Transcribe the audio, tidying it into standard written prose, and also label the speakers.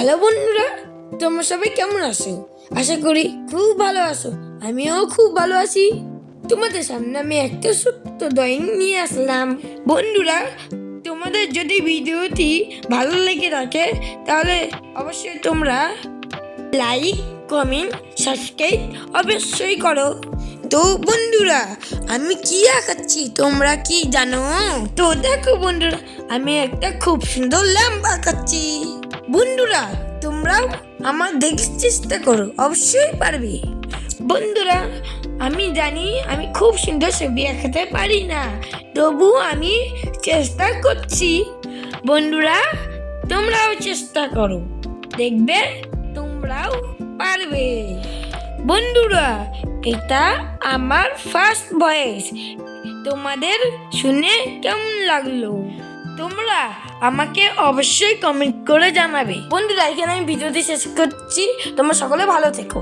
Speaker 1: Hello বন্ধুরা, তোমরা সবাই কেমন আছো? আশা করি খুব ভালো আছো। আমিও খুব ভালো আছি। তোমাদের সামনে আমি একটা ছোট্ট ড্রয়িং নিয়ে আসলাম। বন্ধুরা, তোমাদের যদি ভিডিওটি ভালো লেগে থাকে তাহলে অবশ্যই তোমরা লাইক, কমেন্ট, সাবস্ক্রাইব অবশ্যই করো। তো বন্ধুরা, আমি কি আঁকাচ্ছি তোমরা কি জানো? তো দেখো বন্ধুরা, আমি একটা খুব সুন্দর ল্যাম্প আঁকাচ্ছি। বন্ধুরা, তোমরাও আমার দেখার চেষ্টা করো, অবশ্যই পারবে। বন্ধুরা, আমি জানি আমি খুব সুন্দর ছবি আঁকাতে পারি না, তবু আমি চেষ্টা করছি। বন্ধুরা, তোমরাও চেষ্টা করো, দেখবে তোমরাও পারবে। বন্ধুরা, এটা আমার ফার্স্ট ভয়েস। তোমাদের শুনে কেমন লাগলো তোমরা আমাকে অবশ্যই কমেন্ট করে জানাবে। বন্ধুরা, এখানে আমি ভিডিওটি শেষ করছি। তোমরা সকলে ভালো থেকো।